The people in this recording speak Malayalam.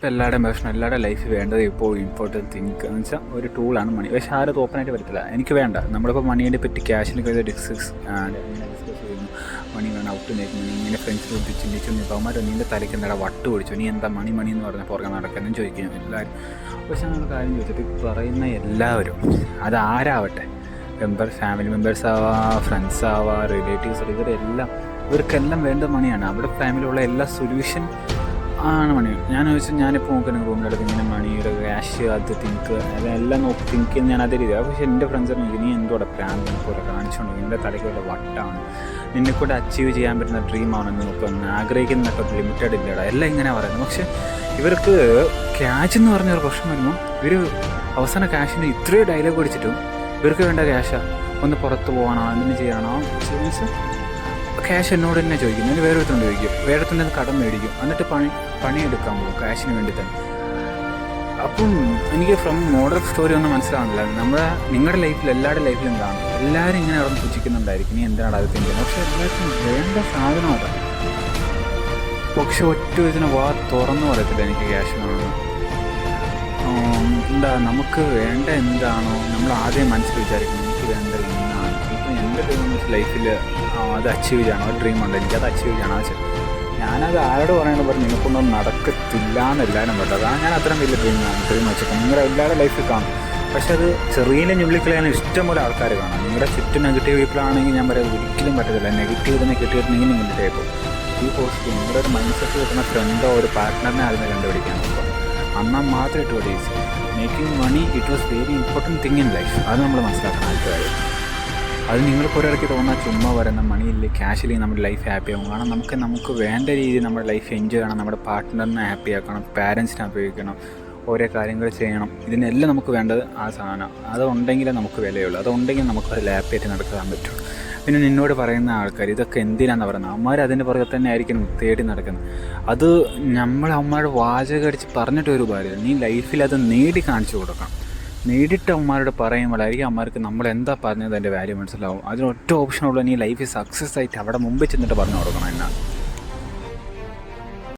ഇപ്പോൾ എല്ലാവരുടെയും പ്രശ്നം, എല്ലാവരുടെ ലൈഫ് വേണ്ടത് ഇപ്പോൾ ഇമ്പോർട്ടൻറ്റ് തിങ്ക് എന്ന് വെച്ചാൽ ഒരു ടൂളാണ് മണി. പക്ഷേ ആരും ഓപ്പണായിട്ട് വരത്തില്ല, എനിക്ക് വേണ്ട. നമ്മളിപ്പോൾ മണീനെ പറ്റി ക്യാഷിനെ ഡിസ്കസ് ചെയ്യുന്നു, മണി വേണം, ഔട്ട് മേക്ക് മണി, ഇങ്ങനെ ഫ്രണ്ട്സിനെ കുറിച്ച് ചിന്തിച്ചു. ഇപ്പോൾ അവന്മാർ നിൻ്റെ തലയ്ക്ക് എന്താ വട്ട് പിടിച്ചു, നീ എന്താ മണി മണി എന്ന് പറഞ്ഞാൽ പുറകെ നടക്കാനും ചോദിക്കും എല്ലാവരും. പക്ഷേ നമ്മൾ കാര്യം ചോദിച്ചിട്ട് പറയുന്ന എല്ലാവരും അതാരാവട്ടെ, ഫാമിലി മെമ്പേഴ്സ് ആവാം, ഫ്രണ്ട്സ് ആവാം, റിലേറ്റീവ്സ്, ഇവർക്കെല്ലാം വേണ്ട മണിയാണ്. അവിടെ ഫാമിലിയുള്ള എല്ലാ സൊല്യൂഷൻ ആണ് മണി. ഞാൻ ചോദിച്ചാൽ ഞാനിപ്പോൾ നോക്കുന്ന റൂമിലെടുത്ത് ഇങ്ങനെ മണിയുടെ ക്യാഷ് അത് അതെല്ലാം നോക്കി തിങ്ക് ചെയ്യുന്ന ഞാൻ അതേ രീതിയാണ്. പക്ഷേ എൻ്റെ ഫ്രണ്ട്സ് നോക്കി നീ എന്തോടെ പ്രാന്തിനെ പോലെ കാണിച്ചുകൊണ്ട് നിൻ്റെ തലയ്ക്ക് വല്ല വട്ടാണ്, നിന്നെക്കൂടെ അച്ചീവ് ചെയ്യാൻ പറ്റുന്ന ഡ്രീമാണെന്ന് നോക്കുന്നു, ആഗ്രഹിക്കുന്നതൊക്കെ ലിമിറ്റഡ് ഇല്ലടാ, എല്ലാം ഇങ്ങനെ പറയുന്നത്. പക്ഷേ ഇവർക്ക് ക്യാഷ് എന്ന് പറഞ്ഞൊരു പ്രശ്നം വരുമ്പോൾ ഇവർ അവസാന ക്യാഷിന് ഇത്രയും ഡയലോഗ് അടിച്ചിട്ടും ഇവർക്ക് വേണ്ട ക്യാഷാണ്. ഒന്ന് പുറത്ത് പോകണോ, എന്തിനു ചെയ്യണോ, മീൻസ് ക്യാഷ് എന്നോട് തന്നെ ചോദിക്കും. ഞാൻ വേറൊരുത്തോണ്ട് ചോദിക്കും, വേറൊരുത്തോണ്ട് കടം മേടിക്കും, എന്നിട്ട് പണിയെടുക്കാൻ പോകും ക്യാഷിന് വേണ്ടി തന്നെ. അപ്പം എനിക്ക് ഫ്രം മോഡൽ സ്റ്റോറി ഒന്നും മനസ്സിലാവുന്നില്ല. നിങ്ങളുടെ ലൈഫിൽ എല്ലാവരുടെ ലൈഫിലും എന്താണ്, എല്ലാവരും ഇങ്ങനെ അവിടെ പുച്ഛിക്കുന്നുണ്ടായിരിക്കും, നീ എന്താണ് അത് തിങ്കുന്നത്. പക്ഷേ എല്ലാവർക്കും വേണ്ട സാധനം അതാണ്. പക്ഷെ ഒറ്റ ഇതിനെ തുറന്നു പറയത്തില്ല എനിക്ക് ക്യാഷ് വേണമെന്ന്. നമുക്ക് വേണ്ട എന്താണോ നമ്മൾ ആദ്യം മനസ്സിൽ വിചാരിക്കുന്നത്, എനിക്ക് വേണ്ടത് ഇന്നാണ്. ഇപ്പം എൻ്റെ ലൈഫിൽ അത് അച്ചീവ് ചെയ്യണം, ഒരു ഡ്രീമുണ്ട്, എനിക്കത് അച്ചീവ് ചെയ്യണം. പക്ഷേ ഞാനത് ആരോട് പറയണമെന്ന് പറഞ്ഞ് നിങ്ങൾക്കൊന്നും നടക്കത്തില്ല എന്നെല്ലാവരും പറ്റും. അതാണ് ഞാൻ അത്രയും വലിയ ഡ്രീം വെച്ചിട്ട് നിങ്ങളുടെ എല്ലാവരുടെ ലൈഫിൽ കാണും. പക്ഷെ അത് ചെറിയ ഞുള്ളിക്കളയാൻ ഇഷ്ടംപോലെ ആൾക്കാർ കാണാം. നിങ്ങളുടെ ചുറ്റും നെഗറ്റീവ് പീപ്പിളാണെങ്കിൽ ഞാൻ പറയാം ഒരിക്കലും പറ്റത്തില്ല. നെഗറ്റീവ് തന്നെ കിട്ടിയിട്ടുണ്ടെങ്കിൽ നിങ്ങൾക്ക് കേൾക്കും. ഈ പോസിറ്റീവ് നിങ്ങളുടെ ഒരു മൈൻഡ് സെറ്റ് കിട്ടുന്ന ഫ്രണ്ടോ ഒരു പാർട്ട്ണറിനെ ആദ്യം കണ്ടുപിടിക്കാൻ നോക്കുക. എന്നാൽ മാത്രം ഇട്ട് പഠിച്ചു making money it was very important thing in life. അത് നമ്മൾ മനസ്സിലാക്കണം ആൾക്കാർ. അത് നിങ്ങൾക്ക് ഒരിടയ്ക്ക് തോന്നാൻ ചുമ്മാ വരുന്ന മണിയില്ലേ ക്യാഷിലേക്ക് നമ്മുടെ ലൈഫ് ഹാപ്പി ആകും. കാരണം നമുക്ക് വേണ്ട രീതിയിൽ നമ്മുടെ ലൈഫ് എൻജോയ് ചെയ്യണം, നമ്മുടെ പാർട്ട്ണറിനെ ഹാപ്പി ആക്കണം, പാരൻസിനെ ഹാപ്പി ആക്കണം, ഓരോ കാര്യങ്ങൾ ചെയ്യണം. ഇതിനെല്ലാം നമുക്ക് വേണ്ടത് ആ സാധനം. അതുണ്ടെങ്കിലേ നമുക്ക് വിലയുള്ളൂ, അതുണ്ടെങ്കിൽ നമുക്കത് ഹാപ്പിയായിട്ട് നടക്കാൻ പറ്റും. പിന്നെ നിന്നോട് പറയുന്ന ആൾക്കാർ ഇതൊക്കെ എന്തിനാണെന്ന് പറയുന്നത്, അമ്മമാർ അതിൻ്റെ പുറകെ തന്നെ ആയിരിക്കും തേടി നടക്കുന്നത്. അത് അമ്മമാരുടെ വാചകം അടിച്ച് പറഞ്ഞിട്ട് ഒരു ഉപകാരമില്ല. നീ ലൈഫിൽ അത് നേടി കാണിച്ചു കൊടുക്കണം. നേരിട്ട് അമ്മമാരോട് പറയുമ്പോഴായിരിക്കും അമ്മമാർക്ക് നമ്മളെന്താ പറഞ്ഞത് അതിൻ്റെ വാല്യൂ മനസ്സിലാവും. അതിനൊറ്റ ഓപ്ഷനുള്ള നീ ലൈഫിൽ സക്സസ് ആയിട്ട് അവിടെ മുമ്പിൽ ചെന്നിട്ട് പറഞ്ഞു കൊടുക്കണം എന്നാണ്.